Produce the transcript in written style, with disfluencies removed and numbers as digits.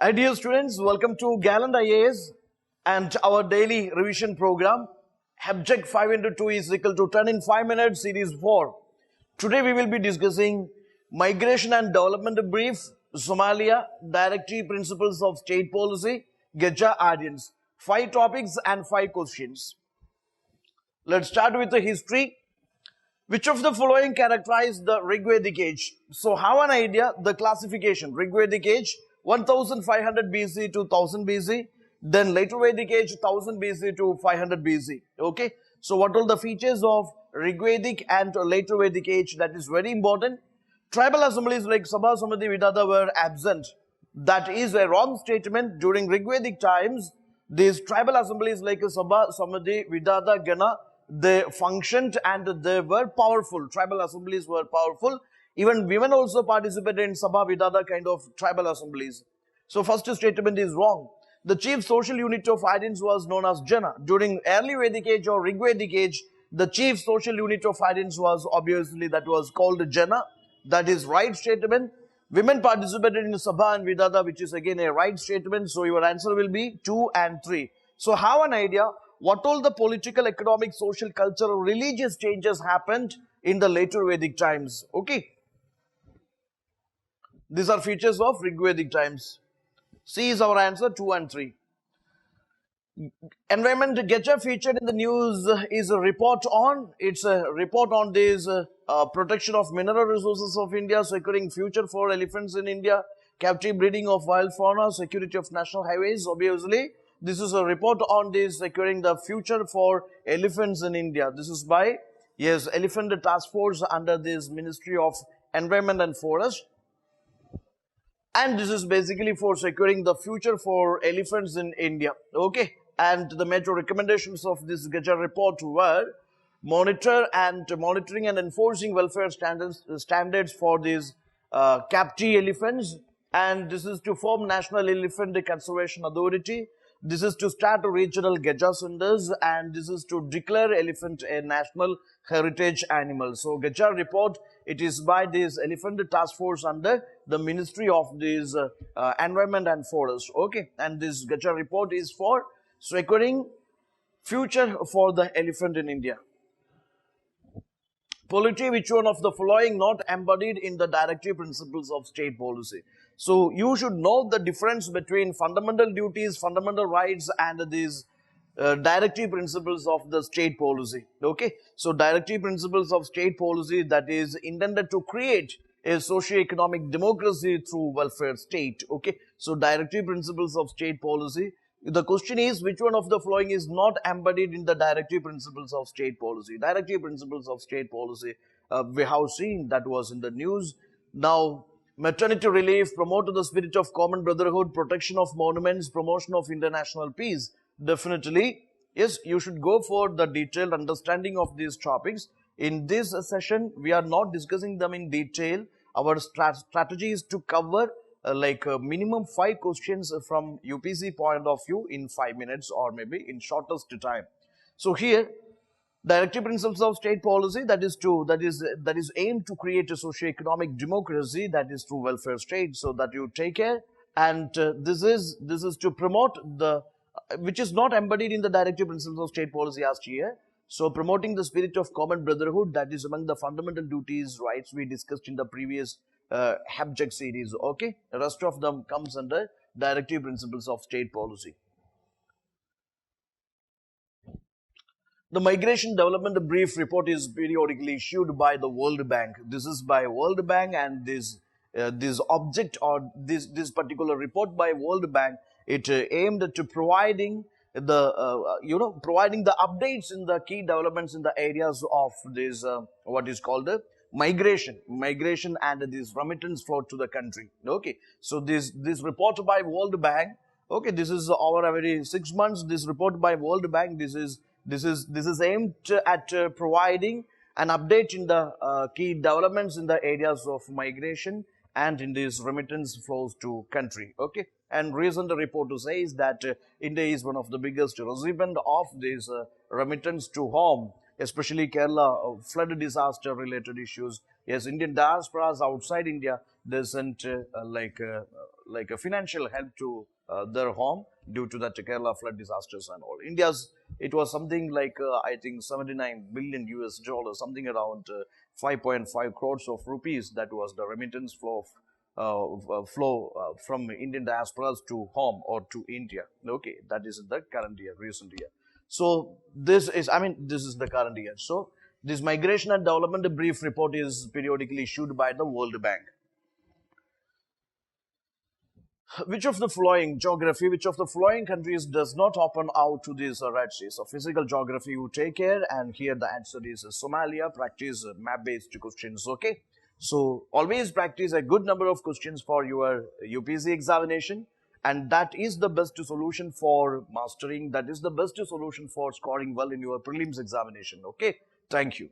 Hi dear students, welcome to Gallant IAS and our daily revision program. HEPGEC 5 into 2 is equal to 10 in 5 minutes, series 4. Today we will be discussing Migration and Development Brief, Somalia, Directory Principles of State Policy, Geja Audience. 5 topics and 5 questions. Let's start with the history. Which of the following characterize the Rigvedic age? So have an idea, the classification. Rigvedic age, 1500 BC to 1000 BC. Then later Vedic age, 1000 BC to 500 BC. Okay. So what are the features of Rigvedic and later Vedic age? That is very important. Tribal assemblies like Sabha, Samadhi, Vidada were absent. That is a wrong statement. During Rigvedic times, these tribal assemblies like Sabha, Samadhi, Vidada, Gana, they functioned and they were powerful. Tribal assemblies were powerful. Even women also participated in Sabha Vidada kind of tribal assemblies. So first statement is wrong. The chief social unit of Aryans was known as Jana. During early Vedic age or Rigvedic age, the chief social unit of Aryans was obviously that was called Jana. That is right statement. Women participated in Sabha and Vidada, which is again a right statement. So your answer will be 2 and 3. So have an idea. What all the political, economic, social, cultural, religious changes happened in the later Vedic times? Okay. These are features of Rigvedic times. C is our answer, 2 and 3. Environment Geja featured in the news is a report on, it's a report on this protection of mineral resources of India, securing future for elephants in India, captive breeding of wild fauna, security of national highways, obviously. This is a report on this securing the future for elephants in India. This is by, yes, Elephant Task Force under this Ministry of Environment and Forest. And this is basically for securing the future for elephants in India. Okay. And the major recommendations of this Geja report were monitoring and enforcing welfare standards for these captive elephants. And this is to form National Elephant Conservation Authority. This is to start regional Geja centers, and this is to declare elephant a national heritage animal. So Geja report, it is by this Elephant Task Force under the Ministry of this Environment and Forest. Okay, and this Geja report is for securing future for the elephant in India. Polity, which one of the following not embodied in the directive principles of state policy? So you should know the difference between fundamental duties, fundamental rights, and these directive principles of the state policy. Okay, so directive principles of state policy, that is intended to create a socio-economic democracy through welfare state. Okay, so directive principles of state policy. The question is, which one of the following is not embodied in the directive principles of state policy? Directive principles of state policy, we have seen that was in the news. Now, maternity relief, promote the spirit of common brotherhood, protection of monuments, promotion of international peace. Definitely, yes, you should go for the detailed understanding of these topics. In this session, we are not discussing them in detail. Our strategy is to cover minimum 5 questions from UPSC point of view in 5 minutes or maybe in shortest time. So here, directive principles of state policy, that is aimed to create a socio-economic democracy, that is through welfare state, so that you take care. And this is to promote the which is not embodied in the directive principles of state policy as here. So promoting the spirit of common brotherhood, that is among the fundamental duties, rights we discussed in the previous HEPGEC series. Okay, the rest of them comes under directive principles of state policy. The Migration Development Brief report is periodically issued by the World Bank. This is by World Bank, and this object or this particular report by World Bank, it aimed at providing the providing the updates in the key developments in the areas of this what is called the migration and this remittance flow to the country. Okay, so this report by World Bank, okay, this is over every 6 months. This report by World Bank, this is aimed at providing an update in the key developments in the areas of migration and in these remittance flows to country. Okay, and reason the report to say is that India is one of the biggest recipient of this remittance to home. especially Kerala, flood disaster related issues. Yes, Indian diasporas outside India, they sent like a financial help to their home due to that Kerala flood disasters and all. It was something like I think 79 billion US dollars, something around 5.5 crores of rupees. That was the remittance flow from Indian diasporas to home or to India. Okay, that is the current year, recent year. So this is the current year. So this migration and development brief report is periodically issued by the World Bank. Which of the following geography, which of the following countries does not open out to this Red Sea? So physical geography, you take care, and here the answer is Somalia. Practice map-based questions, okay? So always practice a good number of questions for your UPSC examination, and that is the best solution for mastering, that is the best solution for scoring well in your prelims examination, okay? Thank you.